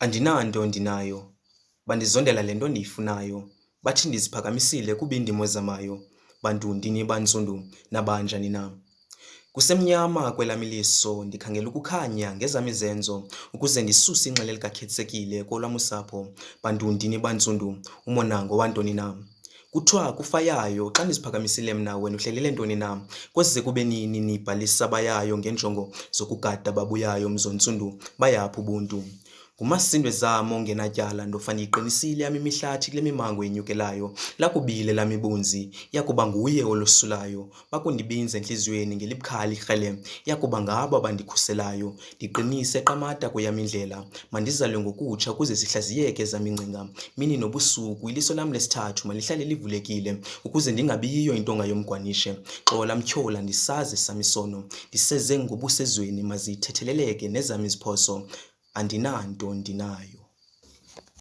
Andinanto ndinayo, bandizondela le nto ndiyifunayo, bathi ndiziphakamisile kuba iindimo zamayo, bantu ndini bantsundu nabanjani na. Kusemnyama kwelam iliso ndikhangela ukukhanya ngezam izenzo ukuze ndisuse ingxele likakhetsekile kolwam usapho, bantu ndini bantsundu umonango wantoni na. Kuthiwa kufayayo xa ndiziphakamisile mna wena uhlelele ntoni na, kweze kube nini nibhalisa abayayo ngenjongo zokugada babuyayo mzontsundu bayaphi ubuntu. Ngumasindwe zam ongenatyala ndofa ndiyiqinisile yam imihlathi kule mimango inyukelayo, lakubile lam ibunzi, yakuba nguye olosulayo, bakundibinza entliziyweni ngelibukhali krele, yakuba ngabo abandikhuselayo, ndiqinise qamata kweyam indlela, mandizalwe ngokutsha ukuze zihlaziyeke ezam iingcinga, mini nobusuku iliso lam lesithathu malihlale livulekile, ukuze ndingabiyiyo intonga yomgwanishe, xola mtyhola ndisazi esam isono, ndiseze ngobusezweni mazithetheleleke nezam iziphoso, andinanto ndinayo.